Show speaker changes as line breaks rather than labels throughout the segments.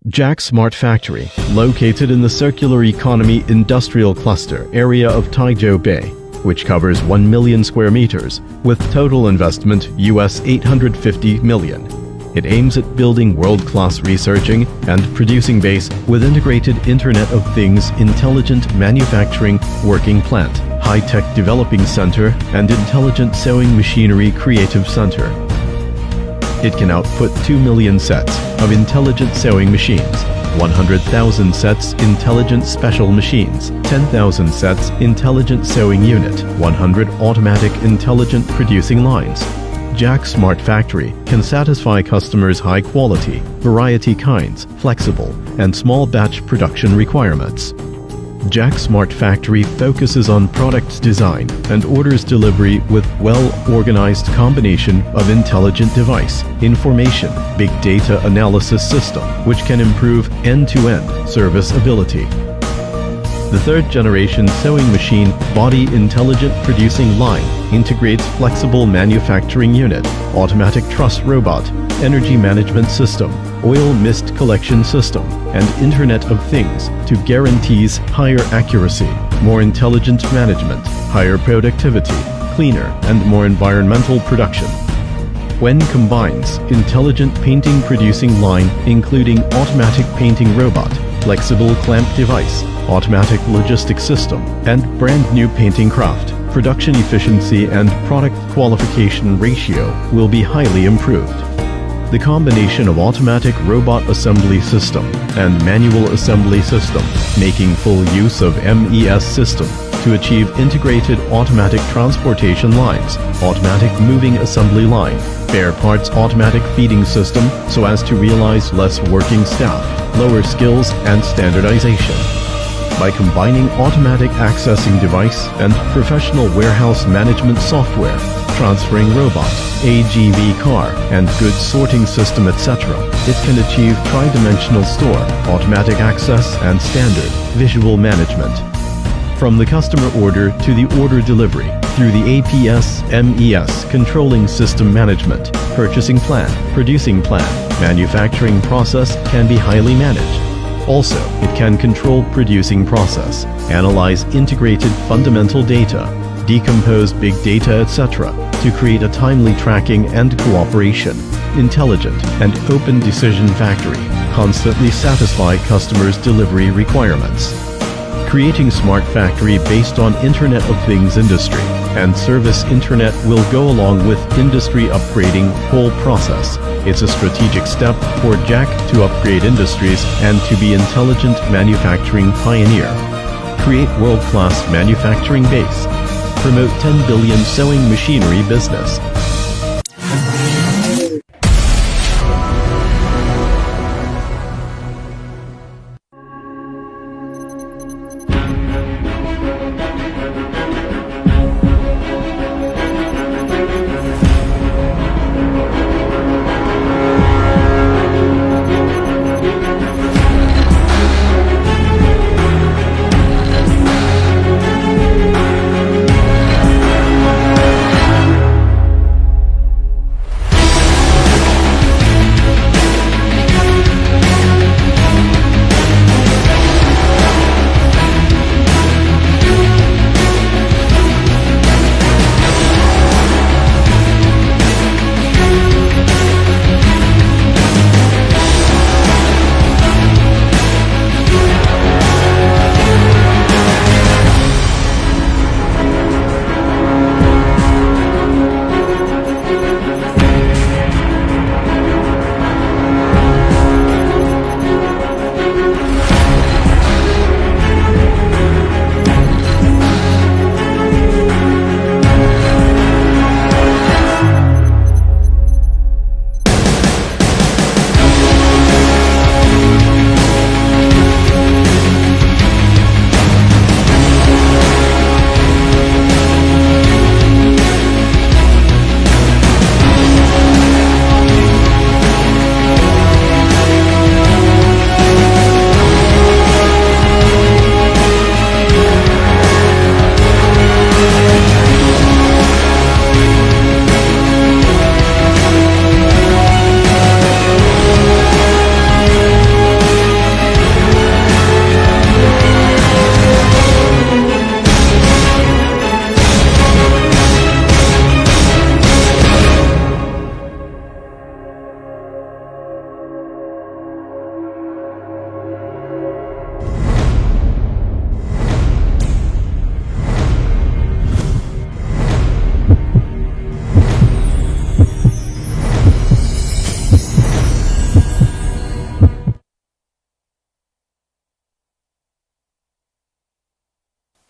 Jack Smart Factory, located in the Circular Economy Industrial Cluster area of Taizhou Bay, which covers 1 million square meters, with total investment US $850 million. It aims at building world-class researching and producing base with integrated Internet of Things intelligent manufacturing working plant, high-tech developing center, and intelligent sewing machinery creative center. It can output 2 million sets of intelligent sewing machines, 100,000 sets intelligent special machines, 10,000 sets intelligent sewing unit, 100 automatic intelligent producing lines. Jack Smart Factory can satisfy customers' high quality, variety kinds, flexible, and small batch production requirements. Jack Smart Factory focuses on product design and orders delivery with well-organized combination of intelligent device, information, big data analysis system, which can improve end-to-end service ability. The third-generation sewing machine body intelligent producing line integrates flexible manufacturing unit, automatic truss robot, energy management system, oil mist collection system, and Internet of Things to guarantees higher accuracy, more intelligent management, higher productivity, cleaner and more environmental production. When combines intelligent painting producing line including automatic painting robot, flexible clamp device, automatic logistic system, and brand new painting craft, production efficiency and product qualification ratio will be highly improved. The combination of automatic robot assembly system and manual assembly system, making full use of MES system to achieve integrated automatic transportation lines, automatic moving assembly line, spare parts automatic feeding system so as to realize less working staff, lower skills and standardization. By combining automatic accessing device and professional warehouse management software, transferring robot, AGV car, and goods sorting system, etc., it can achieve tri-dimensional store, automatic access, and standard visual management. From the customer order to the order delivery, through the APS, MES, controlling system management, purchasing plan, producing plan, manufacturing process can be highly managed. Also, it can control producing process, analyze integrated fundamental data, decompose big data, etc., to create a timely tracking and cooperation, intelligent and open decision factory, constantly satisfy customers' delivery requirements. Creating smart factory based on Internet of Things industry and service Internet will go along with industry upgrading whole process. It's a strategic step for Jack to upgrade industries and to be intelligent manufacturing pioneer. Create world-class manufacturing base. Promote 10 billion sewing machinery business.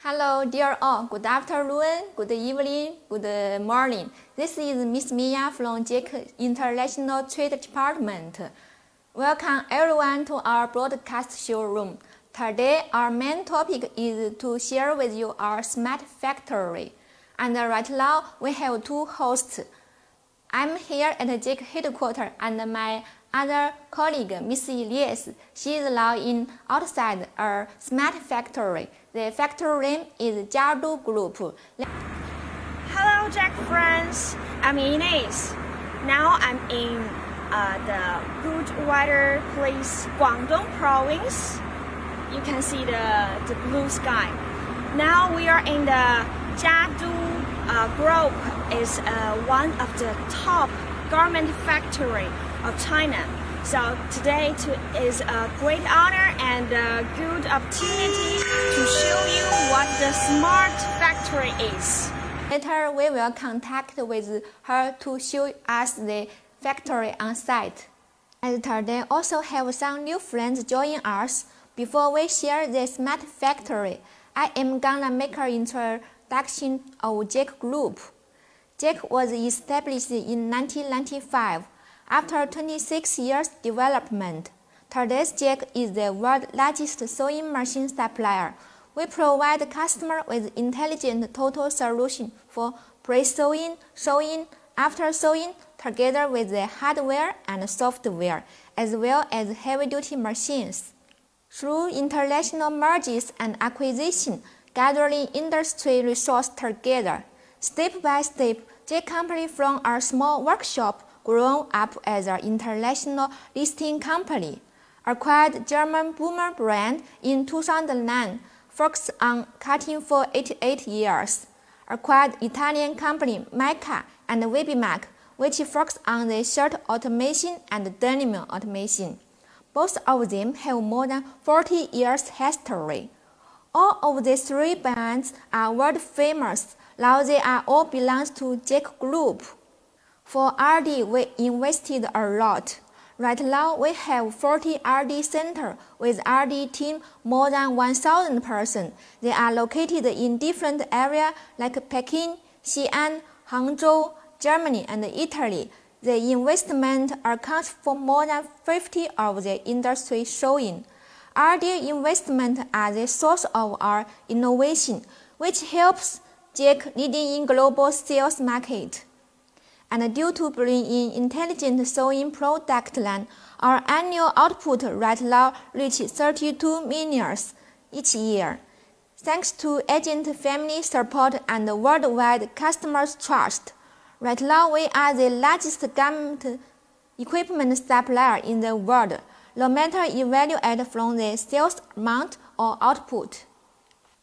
Hello, dear all. Good afternoon, good evening, good morning. This is Miss Mia from JAEC International Trade Department. Welcome everyone to our broadcast showroom. Today, our main topic is to share with you our smart factory. And right now, we have two hosts. I'm here at JAEC headquarters, and my other colleague, Miss Elias, she is now in outside our smart factory. The factory name is Jiadu Group.
Hello, JAEC friends. I'm Ines. Now I'm in the good weather place, Guangdong Province. You can see the blue sky. Now we are in the Jiadu Group. Is one of the top garment factory of China. So today is a great honor and a good opportunity to show you what the smart factory is.
Later, we will contact with her to show us the factory on site. And today also have some new friends join us. Before we share the smart factory, I am gonna make an introduction of JAEC Group. JAEC was established in 1995. After 26 years development, today's JAEC is the world's largest sewing machine supplier. We provide customers with intelligent total solution for pre-sewing, sewing, after sewing, together with the hardware and software, as well as heavy-duty machines. Through international mergers and acquisition, gathering industry resources together, step by step, JAEC company from our small workshop grown up as an international listing company, acquired German Boomer brand in 2009, focused on cutting for 88 years, acquired Italian company Mica and Webimac, which focused on the shirt automation and denim automation. Both of them have more than 40 years history. All of the three brands are world famous. Now they are all belongs to JAEC Group. For R&D, we invested a lot. Right now, we have 40 R&D centers with R&D team more than 1,000 persons. They are located in different areas like Peking, Xi'an, Hangzhou, Germany, and Italy. The investment accounts for more than 50% of the industry showing. R&D investment are the source of our innovation, which helps JAEC leading in global sales market. And due to bringing in intelligent sewing product line, our annual output right now reaches 32 million each year. Thanks to agent family support and worldwide customers' trust, right now we are the largest garment equipment supplier in the world, no matter evaluated from the sales amount or output.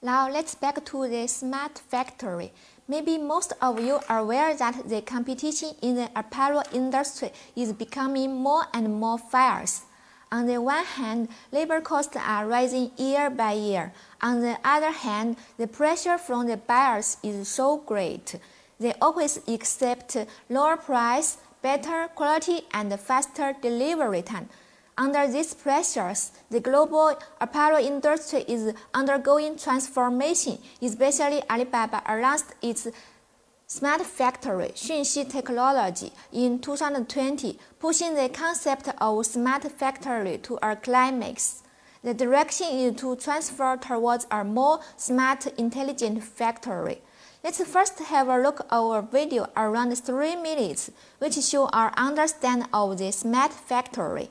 Now let's back to the smart factory. Maybe most of you are aware that the competition in the apparel industry is becoming more and more fierce. On the one hand, labor costs are rising year by year. On the other hand, the pressure from the buyers is so great. They always accept lower price, better quality, and faster delivery time. Under these pressures, the global apparel industry is undergoing transformation, especially Alibaba announced its smart factory, Xunxi Technology, in 2020, pushing the concept of smart factory to a climax. The direction is to transfer towards a more smart, intelligent factory. Let's first have a look at our video around 3 minutes, which show our understanding of the smart factory.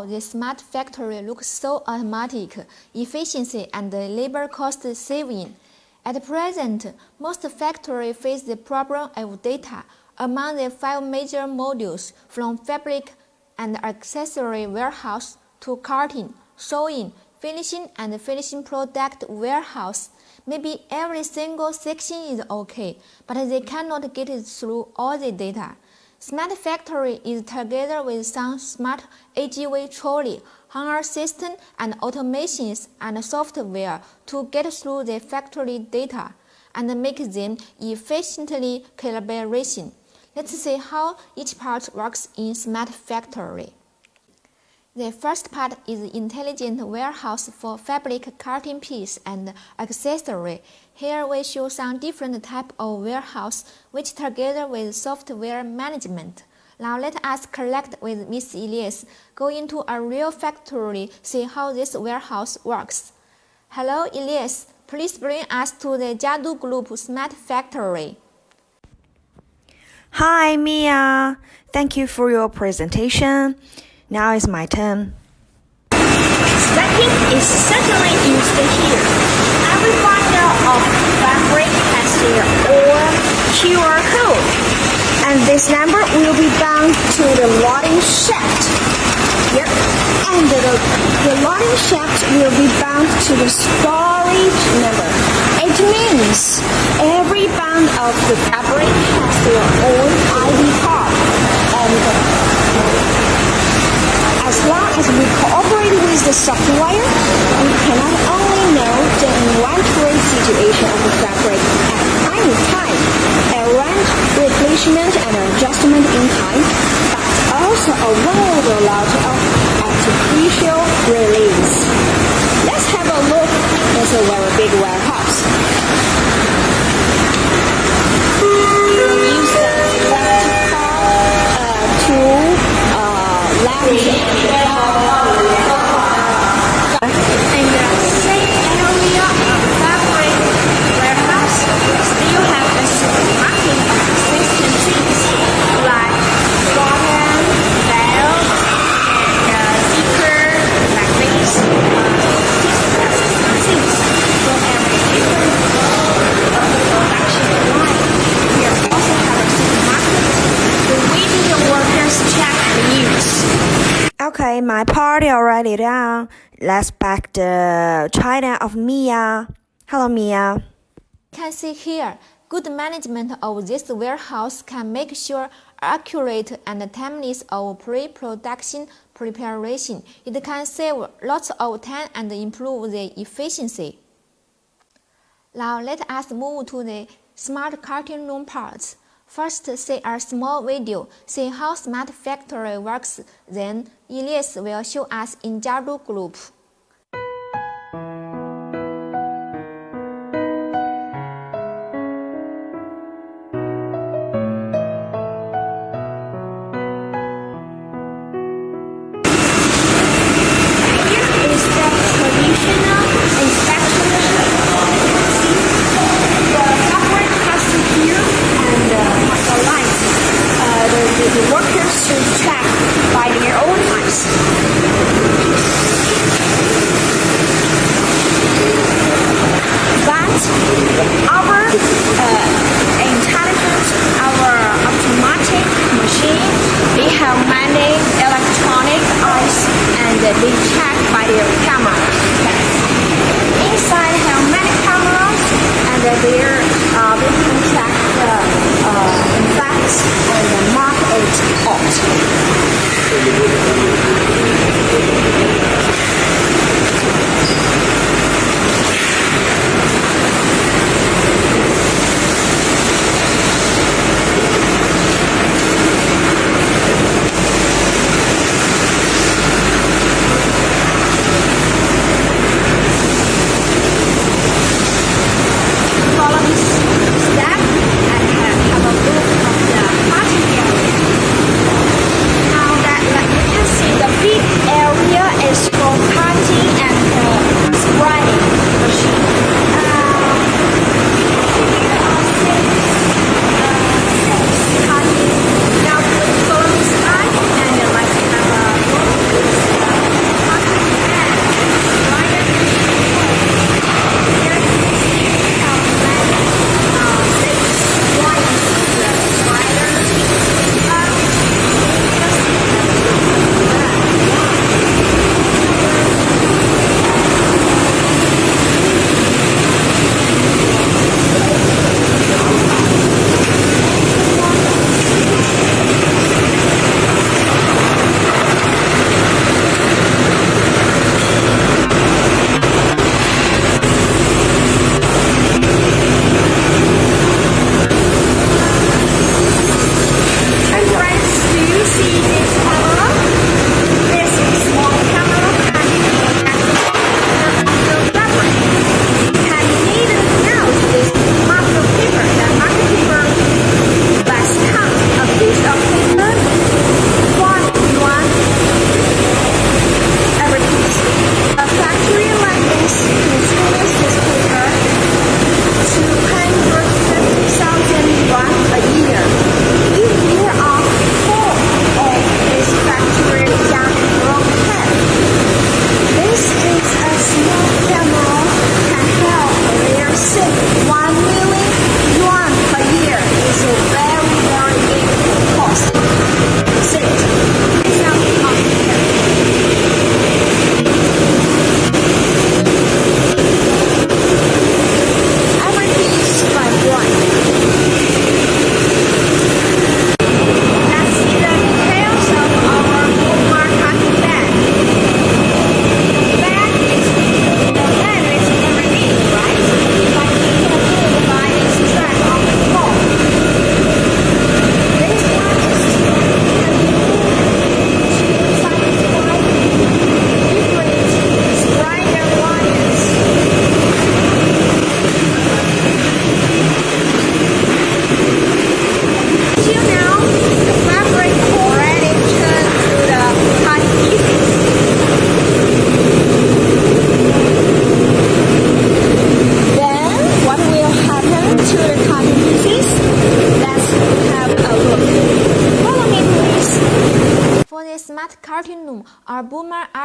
how the smart factory looks so automatic, efficiency and labor cost saving. At present, most factories face the problem of data. Among the 5 major modules, from fabric and accessory warehouse to carting, sewing, finishing and finishing product warehouse, maybe every single section is okay, but they cannot get it through all the data. Smart Factory is together with some smart AGV trolley, hanger system and automations and software to get through the factory data and make them efficiently collaboration. Let's see how each part works in Smart Factory. The first part is intelligent warehouse for fabric cutting piece and accessory. Here we show some different type of warehouse which together with software management. Now let us collect with Miss Elias, go into a real factory, see how this warehouse works. Hello Elias, please bring us to the Jiadu Group Smart Factory.
Hi Mia, thank you for your presentation. Now it's my turn. Stacking is certainly used here. Every bundle of fabric has their own QR code, and this number will be bound to the loading shaft. Yep, and the loading shaft will be bound to the storage number. It means every bund of the fabric has their own ID card, and as long as we cooperate with the software, we can not only know the inventory situation of the fabric at any time, arrange replacement and adjustment in time, but also avoid a lot of artificial release. Let's have a look at a very big warehouse. We'll use the vertical tool lounge in the same area of fabric warehouse, still have a supermarket assistant things like cotton, belt, and zipper, like this. These things for every different production line. We also have a supermarket for waiting the workers check and use. Okay, my party already done. Let's back the China of Mia. Hello, Mia.
You can see here, good management of this warehouse can make sure accurate and timeliness of pre-production preparation. It can save lots of time and improve the efficiency. Now let us move to the smart carting room parts. First, see a small video, see how Smart Factory works, then Elias will show us in Jiadu Group.
Here is the traditional inspection machine. See, the fabric passes here and the lines. The workers should check by their own eyes.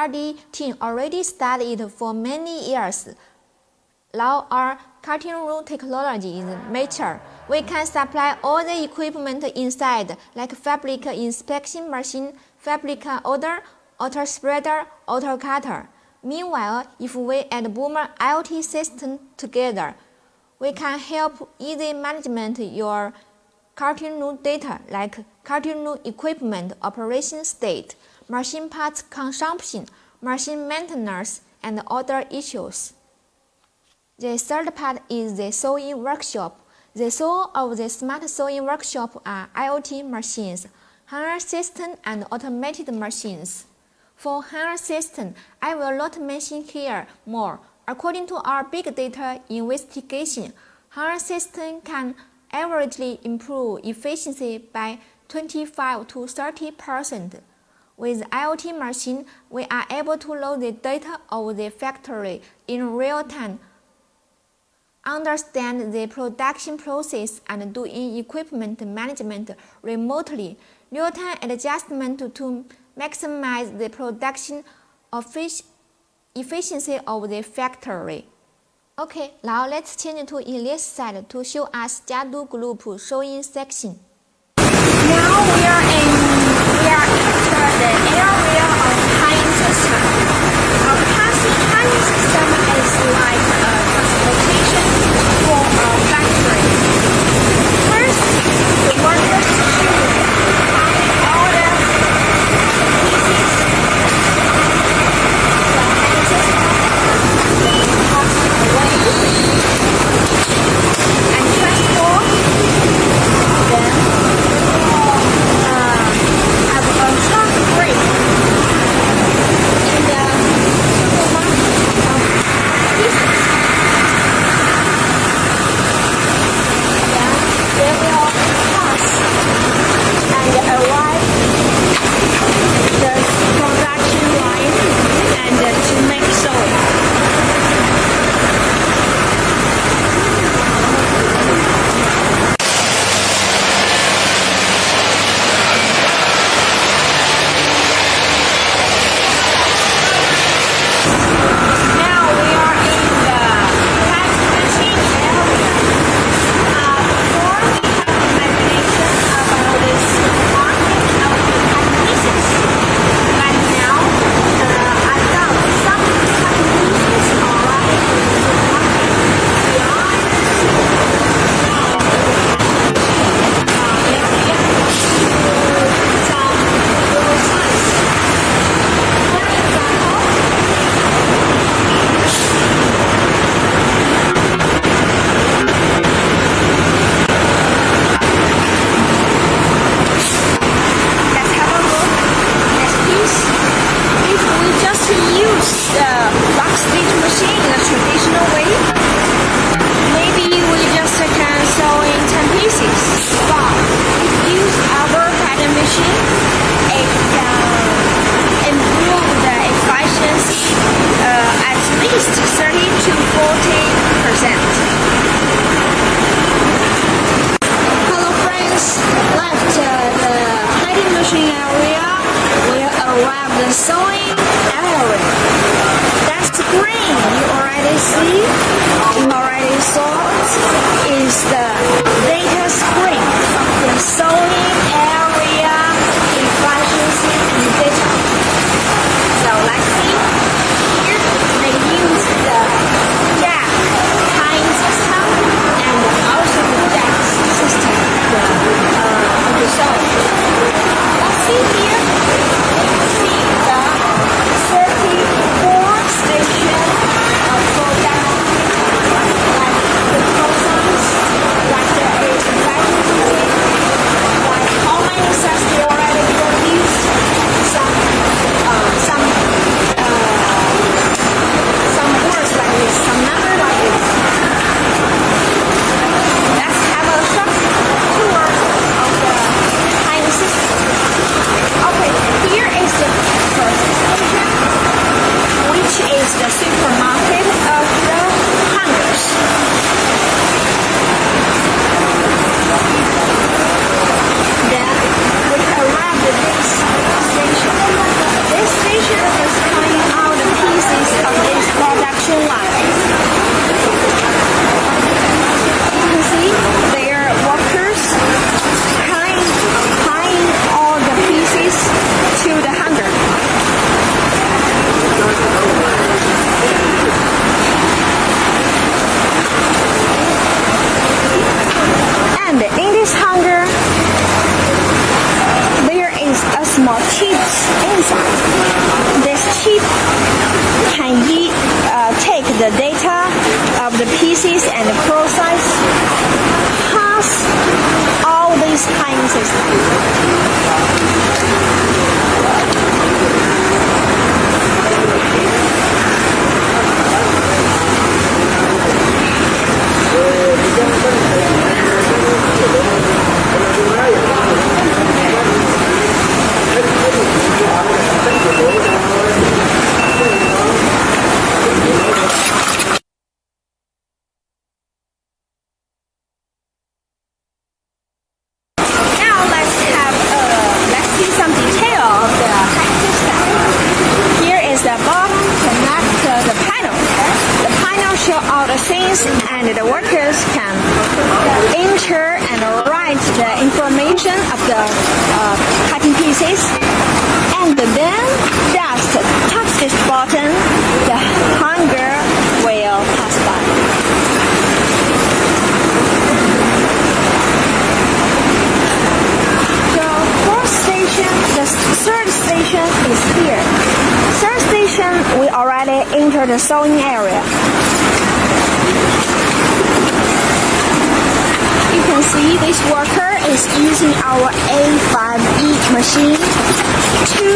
R&D team already studied it for many years. Now our cutting room technology is mature. We can supply all the equipment inside, like fabric inspection machine, fabric order, auto spreader, auto cutter. Meanwhile, if we add Boomer IoT system together, we can help easy management your cutting room data like cutting room equipment operation state, machine parts consumption, machine maintenance, and other issues. The third part is the sewing workshop. The soul of the smart sewing workshop are IoT machines, hanger system, and automated machines. For hanger system, I will not mention here more. According to our big data investigation, hanger system can averagely improve efficiency by 25 to 30%. With IoT machine, we are able to load the data of the factory in real time, understand the production process, and do equipment management remotely, real-time adjustment to maximize the production efficiency of the factory. Okay, now let's change to Elias side to show us Jiadu Group sewing section.
Now we are into the area of tying system. Our tying system is like a transportation for our factory. First, the workers choose all the pieces and transport them have a short break the data of the PCs and the process past all these time systems. Now let's see some detail of the hack system. Here is the bottom connect the panel. The panel show all the things and the workers can enter and write the information of the cutting pieces. And then just touch this button, the hanger will pass by. The third station is here. Third station, we already entered the sewing area. You can see this worker is using our A5E machine to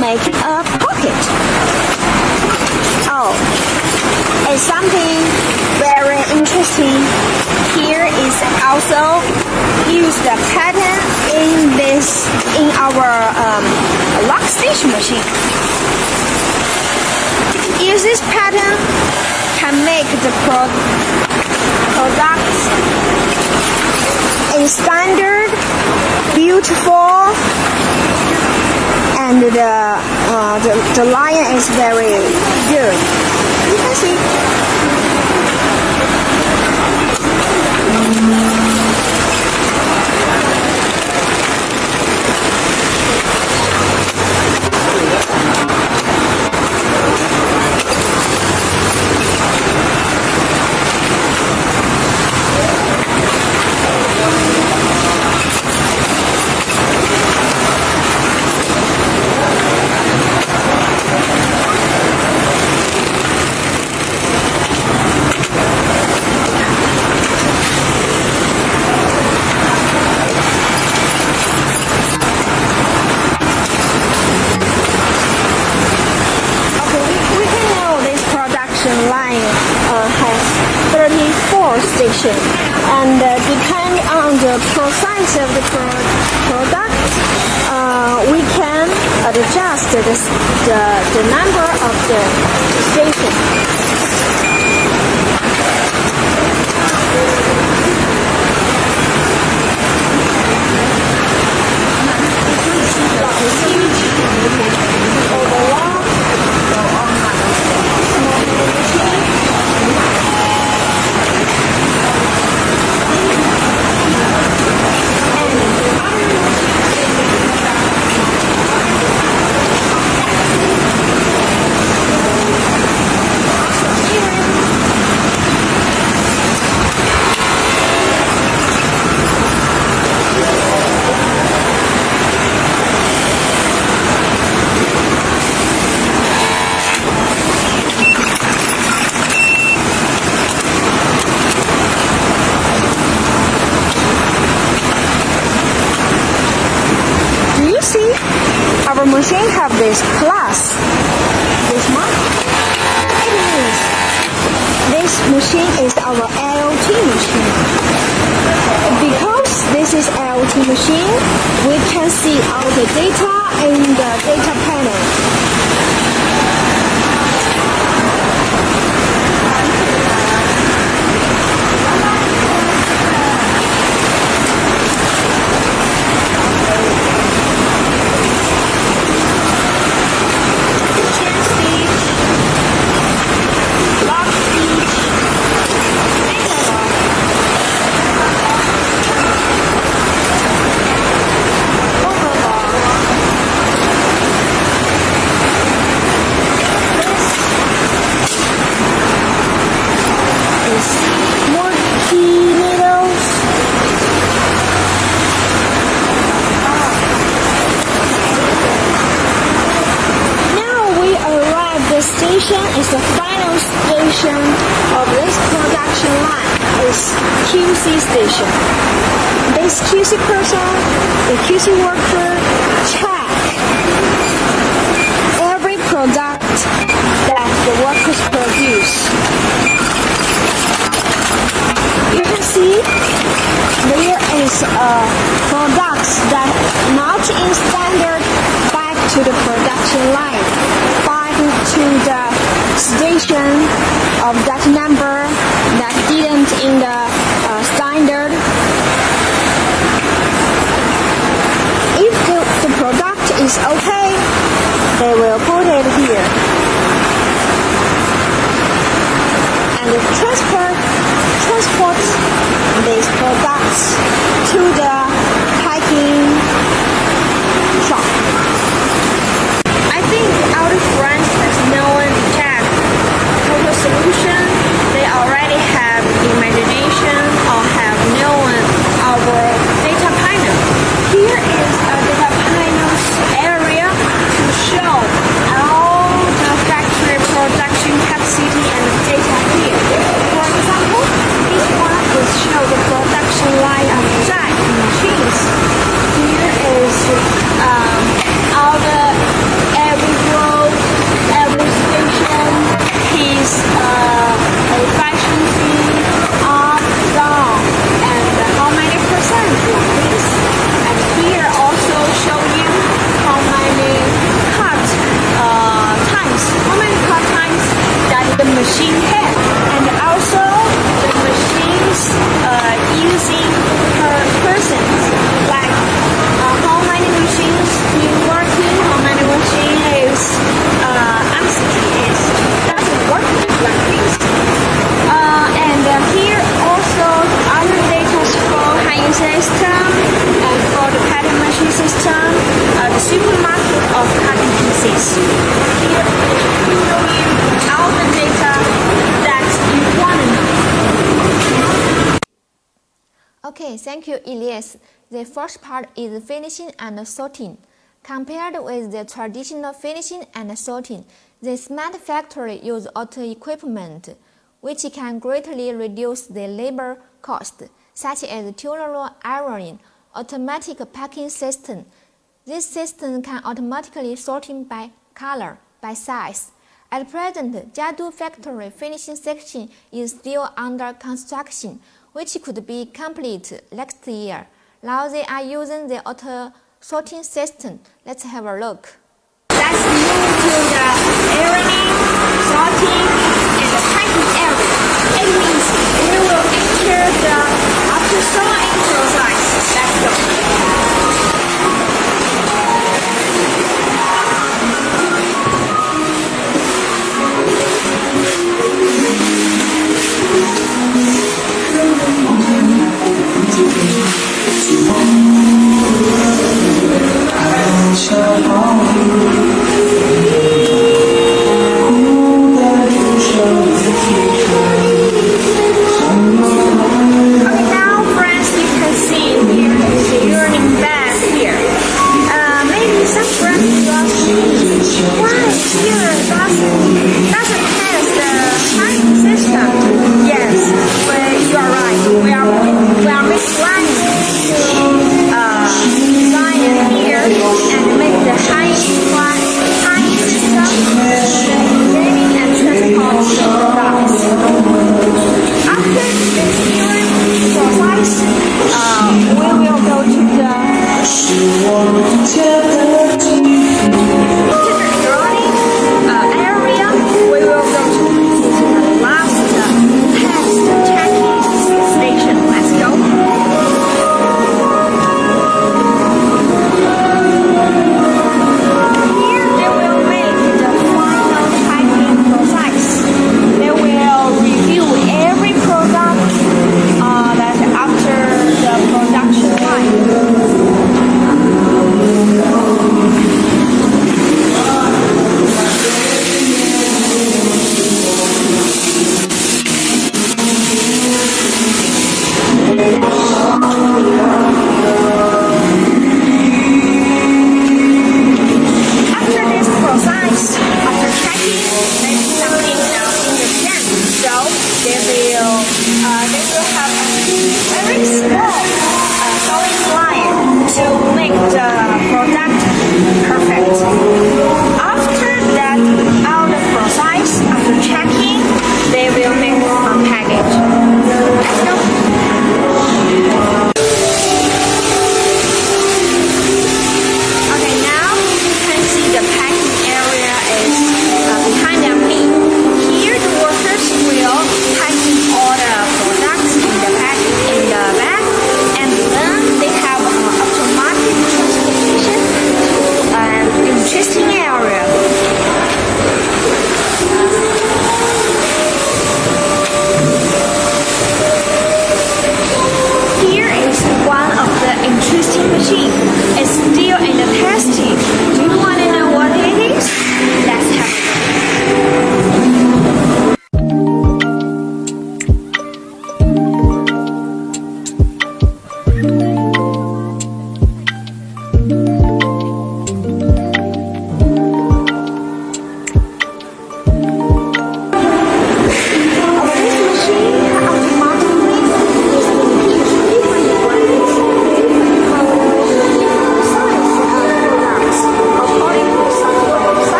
make a pocket. Oh, it's something very interesting. Here is also use the pattern in our lock stitch machine. Use this pattern can make the product in standard, beautiful, and the line is very good. You can see. Station, and depending on the process of the product, we can adjust the number of the station. Our machine have this plus, this mark. It means this machine is our LT machine. Because this is LT machine, we can see all the data in the data panel. Is the final station station of this production line is QC station. This QC person, the QC worker, check every product that the workers produce. You can see there is products that not in standard back to the production line, back to the station of that number that didn't in the standard. If the product is okay, they will put it here. And transport these products to the packing shop. I think our friends has known Jack Total Solution. They already have imagination or have known our data panel. Here is a data panel's area to show all the factory production capacity and data here. For example, this one will show the production line of jack machines. Here is all the every road, every station, his efficiency, up, down, and how many percent like this. And here also show you how many cut times, that the machine had, and also the machines using per persons, like how many machines been working, how many machine is empty, is doesn't work like this. And here also other data for hanging system and for the cutting machine system, the supermarket of cutting pieces. Here we show you all the data that you want to know.
Okay, thank you, Elias. The first part is finishing and sorting. Compared with the traditional finishing and sorting, the smart factory uses auto equipment, which can greatly reduce the labor cost, such as tunnel ironing, automatic packing system. This system can automatically sorting by color, by size. At present, Jiadu factory finishing section is still under construction, which could be complete next year. Now they are using the auto sorting system. Let's have a look.
Let's move to the ironing, sorting, and the packing area. It means we will enter the after sewing process. Let's go. very small sewing line to make the product perfect. After that, all the process, after checking, they will make a package. Let's go. Okay, now you can see the packing area is behind me. Here the workers will packing all the products in the bag, and then they have automatic transportation to an interesting area. Here is one of the interesting machines. It's still in the testing. Do you want to know what it is? Let's have a look.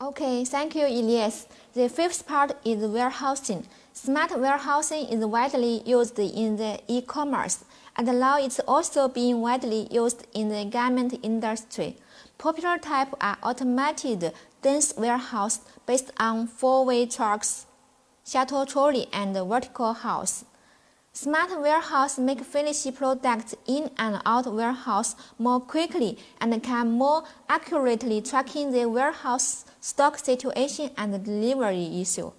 Okay, thank you, Elias. The fifth part is warehousing. Smart warehousing is widely used in the e-commerce, and now it's also being widely used in the garment industry. Popular types are automated dense warehouse based on four-way trucks, shuttle trolley, and vertical house. Smart warehouse make finished products in and out warehouse more quickly and can more accurately tracking the warehouse stock situation and delivery issue.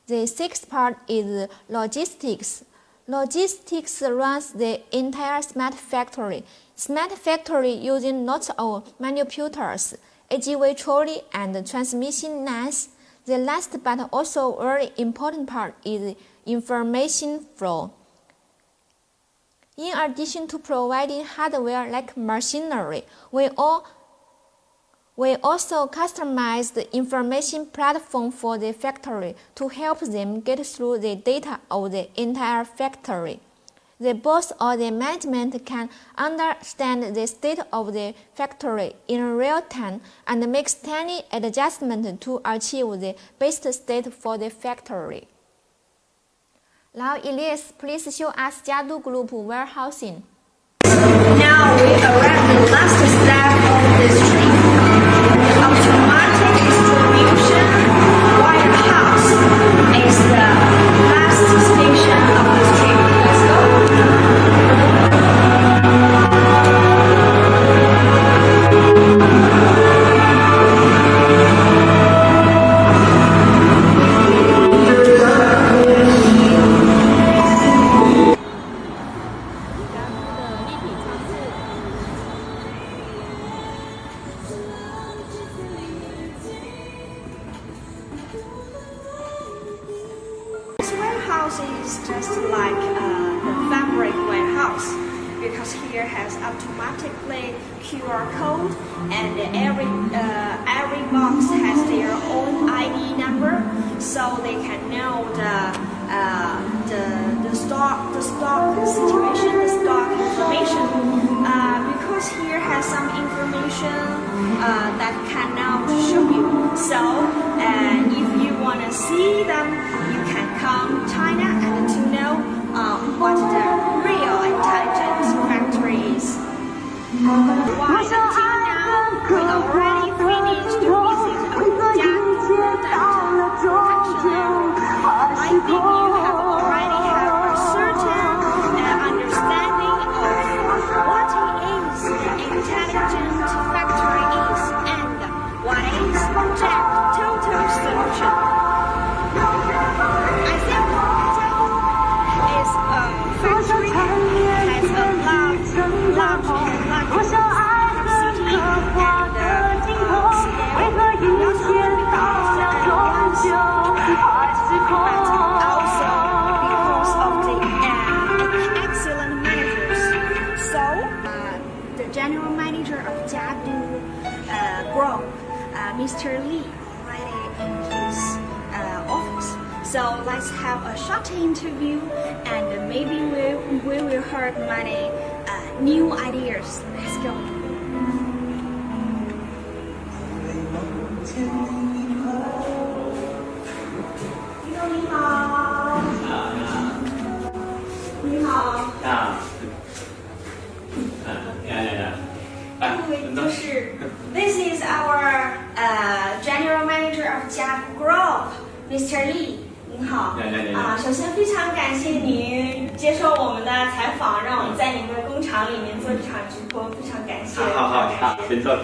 The sixth part is logistics. Logistics runs the entire smart factory. Smart factory using not only manipulators, AGV trolley, and transmission lines. The last but also very important part is information flow. In addition to providing hardware like machinery, we also customize the information platform for the factory to help them get through the data of the entire factory. The boss or the management can understand the state of the factory in real time and makes tiny adjustments to achieve the best state for the factory. Now, Elias, please show us Jiadu Group warehousing. Now we arrive at the last step of this trip. Automatic distribution warehouse is the last station of this trip. Let's This warehouse is just like the fabric warehouse because here has automatically QR code and every box has their own ID number, so they can know the stock situation, the stock information. Because here has some information that can now show you. So if you want to see them, you can come China and to know what the real intelligent factory is. Why until now we already finished the visit of Jiadu production. I think you have already have a certain understanding of what is the intelligent factory is and what is Jack Total Solution. Mr. Lee already in his office. So let's have a short interview, and maybe we will hear many new ideas. Let's go. 你好，你好。This is our General Manager of Jack Group, Mr. Lee. 您好，首先非常感谢您接受我们的采访，让我们在您的工厂里面做这场直播，非常感谢。
好，请坐。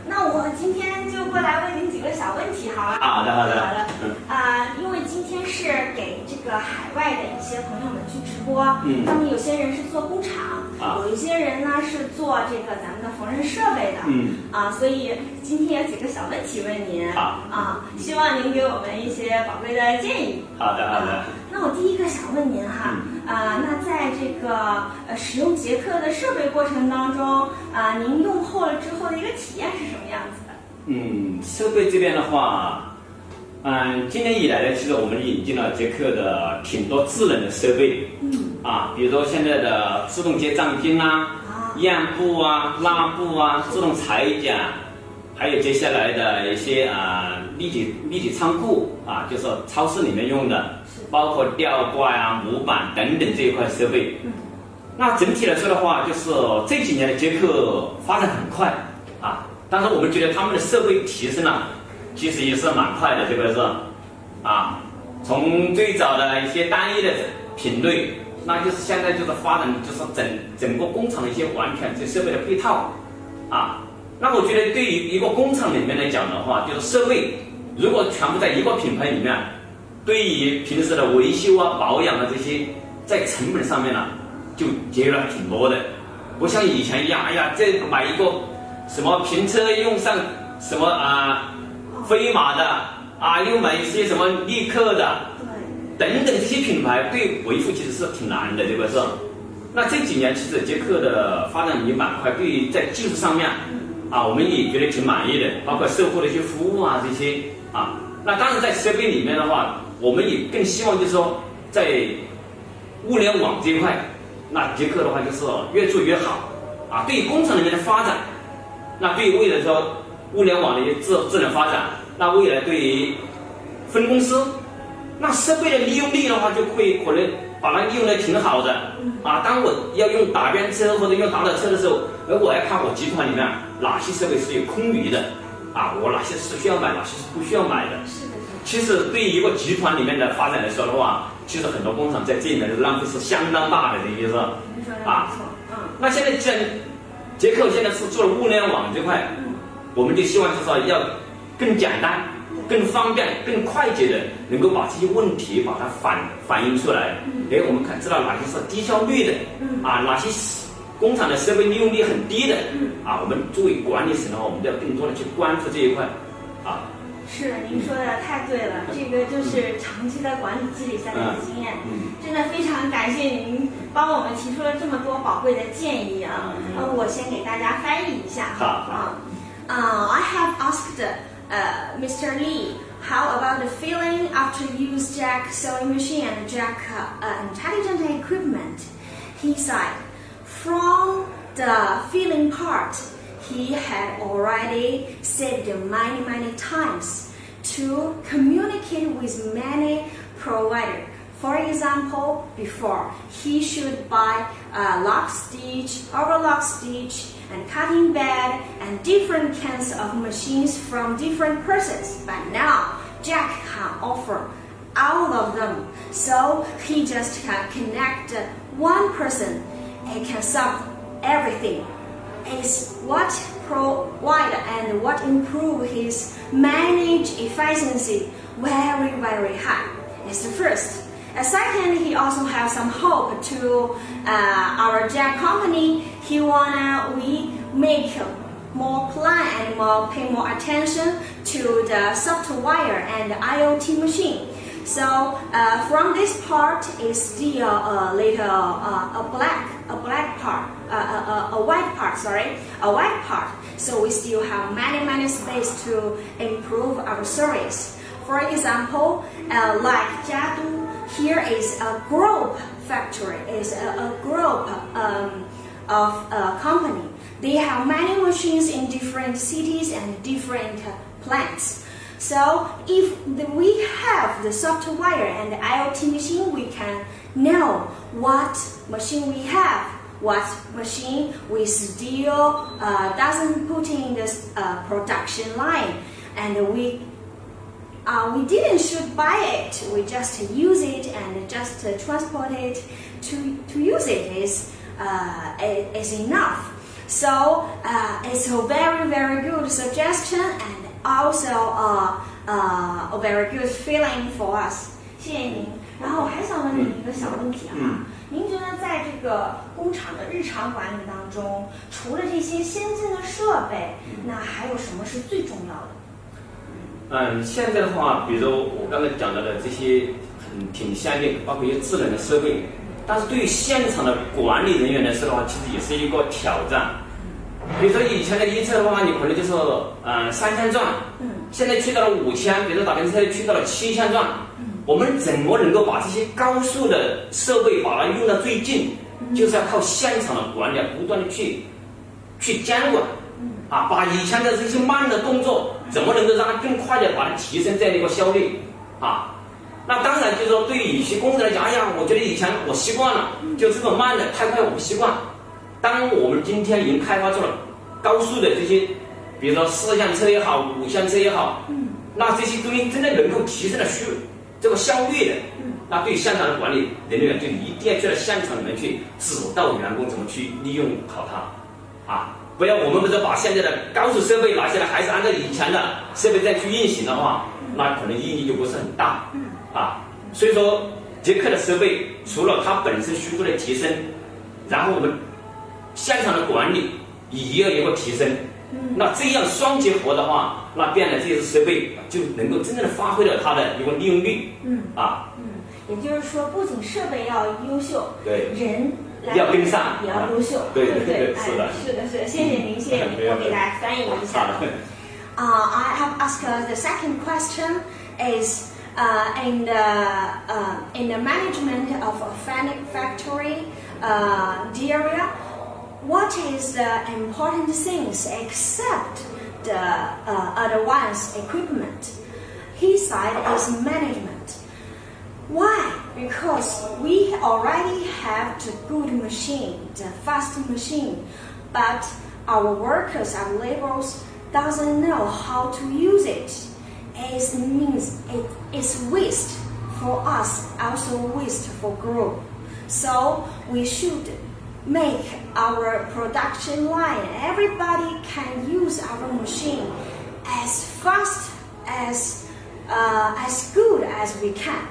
那我今天就过来问您几个小问题，好了。
好的。
因为今天是给这个海外的一些朋友们去直播，他们有些人是做工厂，有一些人呢是做这个咱们的缝纫设备的，所以今天有几个小问题问您，希望您给我们一些宝贵的建议。
好的。
那我第一个想问您哈，那在这个使用捷克的设备过程当中，您用后了之后的一个体验是什么样子的？
设备这边的话，今年以来呢，其实我们引进了捷克的挺多智能的设备，比如说现在的自动结账机验布拉布自动裁剪，还有接下来的一些立体仓库就是超市里面用的，包括吊挂模板等等这一块设备。那整体来说的话，就是这几年的捷克发展很快但是我们觉得他们的设备提升其实也是蛮快的，这个是从最早的一些单一的品类，那就是现在就是发展就是整个工厂的一些完全这设备的配套那我觉得对于一个工厂里面来讲的话，就是设备如果全部在一个品牌里面，对于平时的维修保养这些，在成本上面就节约了挺多的，不像以前一样，这买一个什么平车用上什么飞马的又买一些什么力克的，等等这些品牌，对维护其实是挺难的，这个是。那这几年其实捷克的发展也蛮快，对于在技术上面我们也觉得挺满意的，包括售后的一些服务这些那当然在设备里面的话，我们也更希望就是说在物联网这一块，那捷克的话就是越做越好对于工厂里面的发展，那对于未来说物联网的一些智能发展，那未来对于分公司，那设备的利用率的话，就会可能把它利用的挺好的当我要用打边车或者用打倒车的时候，我要看我集团里面哪些设备是有空余的我哪些是需要买，哪些是不需要买的。其实对于一个集团里面的发展来说的话，其实很多工厂在这里面的浪费是相当大的，这意思那现在既然捷克现在是做了物联网这块，我们就希望就是说要更简单、更方便、更快捷的，能够把这些问题把它反映出来。我们知道哪些是低效率的哪些工厂的设备利用率很低的我们作为管理层的话，我们要更多的去关注这一块
是，您说的太对了，这个就是长期的管理积累下来的经验，真的非常感谢您帮我们提出了这么多宝贵的建议我先给大家翻译一下I have asked Mr. Lee, how about the feeling after you use Jack sewing machine and Jack intelligent equipment? He said, from the feeling part, he had already said many times to communicate with many providers. For example, before he should buy a lock stitch, overlock stitch, and cutting bed and different kinds of machines from different persons. But now Jack can offer all of them, so he just can connect one person and can solve everything. Is what provide and what improve his manage efficiency very high. It's the first. Second, he also has some hope to our Jack company. He we make more plan and pay more attention to the software and the IoT machine. So from this part is still a little a white part. A white part. So we still have many space to improve our service. For example, like Jiadu, here is a group factory, is a group of a company. They have many machines in different cities and different plants. So if we have the software and the IoT machine, we can know what machine we have, what machine we still doesn't put in this production line, and we didn't should buy it. We just use it and just transport it to use it is enough. So it's a very good suggestion and also a very good feeling for us. 谢谢您。然后我还想问您一个小问题啊，您觉得在这个工厂的日常管理当中，除了这些先进的设备，那还有什么是最重要的？
现在的话，比如我刚才讲到的这些挺先进，包括一些智能的设备，但是对于现场的管理人员来说的话，其实也是一个挑战。比如说以前的一测的话，你可能就是3000转，现在去到了5000，比如说打边车去到了7000转，我们怎么能够把这些高速的设备把它用到最近？就是要靠现场的管理，不断的去监管，把以前的这些慢的动作，怎么能够让它更快的把它提升这样的一个效率啊？那当然就是说，对于有些工人来讲，哎呀，我觉得以前我习惯了，就这么慢的太快我不习惯。当我们今天已经开发出了高速的这些，比如说4厢车也好，5厢车也好，那这些东西真的能够提升了这个效率的，那对现场的管理人员就一定要去到现场里面去指导员工怎么去利用好它，不要我们不是把现在的高速设备拿下来，还是按照以前的设备再去运行的话，那可能意义就不是很大，所以说捷克的设备除了它本身速度的提升，然后我们现场的管理也要有个提升，那这样双结合的话，那变了这些设备就能够真正的发挥了它的一个利用率，
也就是说，不仅设备要优秀，
对，
人
要跟上，
也要优秀，
对
不对？
是的，
是的，谢谢您，谢谢您，我给大家翻译一下。I have asked the second question is in the management of a factory area. What is the important things except the advanced equipment? His side is management. Why? Because we already have the good machine, the fast machine, but our workers, our laborers doesn't know how to use it. It means it is waste for us, also waste for group. So we should make our production line. Everybody can use our machine as fast as good as we can.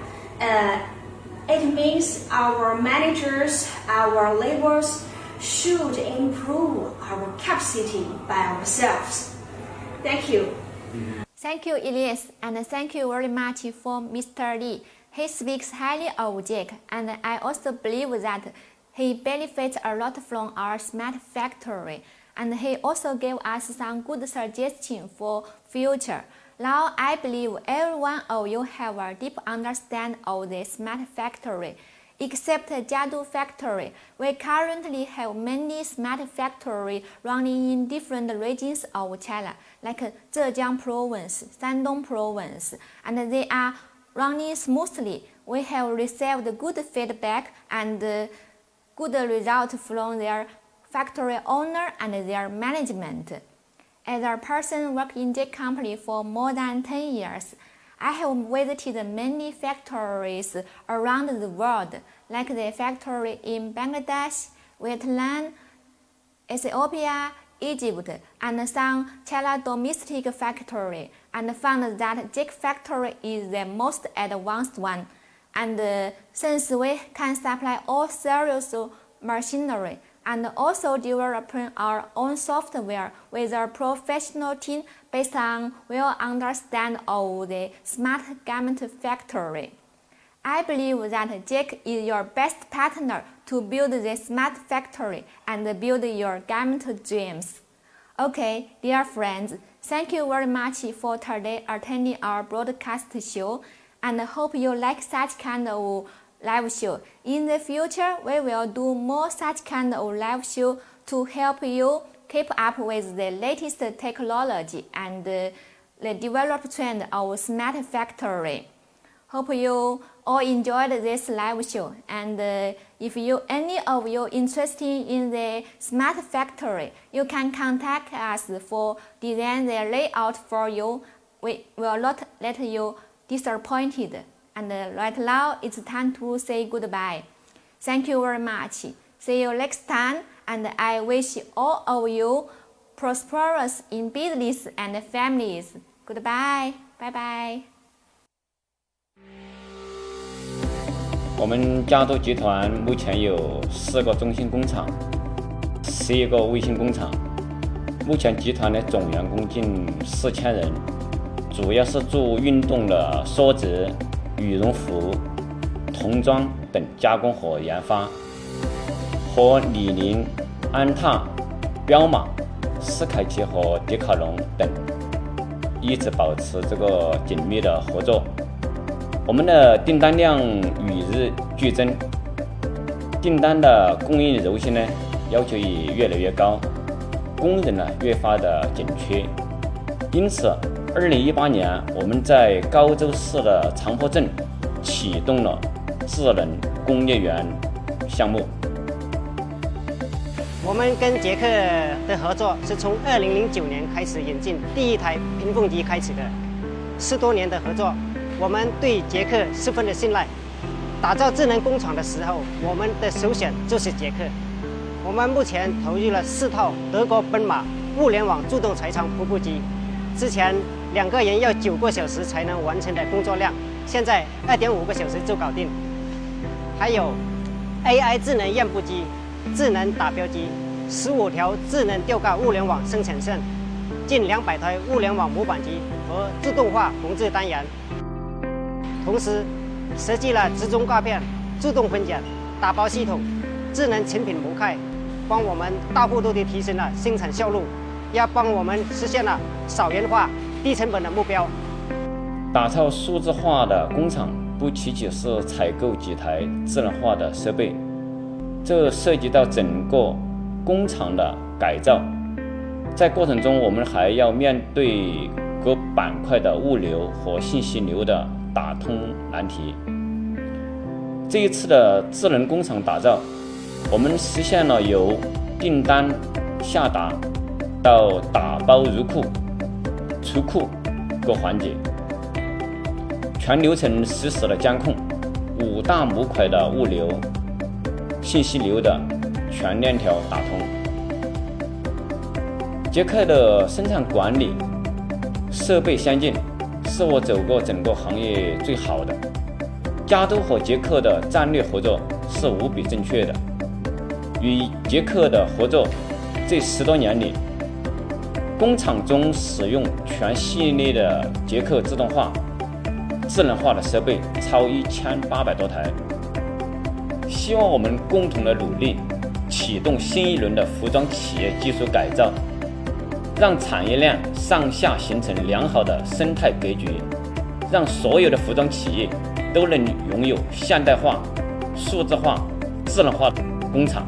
It means our managers, our laborers should improve our capacity by ourselves. Thank you.
Thank you, Elias, and thank you very much for Mr. Lee. He speaks highly of Jack, and I also believe that he benefits a lot from our smart factory, and he also gave us some good suggestions for future. Now I believe every one of you have a deep understanding of the smart factory. Except Jiadu factory, we currently have many smart factories running in different regions of China, like Zhejiang Province, Shandong Province, and they are running smoothly. We have received good feedback and good results from their factory owner and their management. As a person working in this company for more than 10 years, I have visited many factories around the world, like the factory in Bangladesh, Vietnam, Ethiopia, Egypt, and some China domestic factory, and found that Jack factory is the most advanced one. And since we can supply all series of machinery, and also developing our own software with a professional team based on well understand of the smart garment factory. I believe that Jack is your best partner to build the smart factory and build your garment dreams. Okay, dear friends, thank you very much for today attending our broadcast show, and hope you like such kind of live show. In the future, we will do more such kind of live show to help you keep up with the latest technology and the developed trend of smart factory. Hope you all enjoyed this live show, and if any of you interested in the smart factory, you can contact us for design the layout for you. We will not let you disappointed. And right now it's time to say goodbye. Thank you very much. See you next time, and I wish all of you prosperous in business and families. Goodbye. Bye bye.
我们嘉都集团目前有4个中心工厂，11个卫星工厂。目前集团的总员工近4000人，主要是做运动的梭织、羽绒服、童装等加工和研发，和李宁、安踏、彪马、斯凯奇和迪卡侬等一直保持这个紧密的合作。我们的订单量与日俱增，订单的供应柔性呢要求也越来越高，工人呢越发的紧缺。因此2018年我们在高州市的长坡镇启动了智能工业园项目。
我们跟捷克的合作是从2009年开始引进第一台屏风机开始的，10多年的合作，我们对捷克十分的信赖。打造智能工厂的时候，我们的首选就是捷克。我们目前投入了4套德国奔马物联网自动裁长瀑布机，之前2个人要9个小时才能完成的工作量，现在2.5个小时就搞定。还有 AI 智能验布机、智能打标机、15条智能吊盖物联网生产线、近200台物联网模板机和自动化缝制单元。同时设计了集中挂片、自动分拣、打包系统、智能成品模块，帮我们大幅度地提升了生产效率，也帮我们实现了少元化、低成本的目标。
打造数字化的工厂不仅仅是采购几台智能化的设备，这涉及到整个工厂的改造。在过程中，我们还要面对各板块的物流和信息流的打通难题。这一次的智能工厂打造，我们实现了由订单下达到打包入库、出库各环节，全流程实时的监控，5大模块的物流、信息流的全链条打通。捷克的生产管理设备先进，是我走过整个行业最好的。嘉都和捷克的战略合作是无比正确的。与捷克的合作这10多年里，工厂中使用全系列的捷克自动化、智能化的设备超1800多台。希望我们共同的努力，启动新一轮的服装企业技术改造，让产业链上下形成良好的生态格局，让所有的服装企业都能拥有现代化、数字化、智能化的工厂。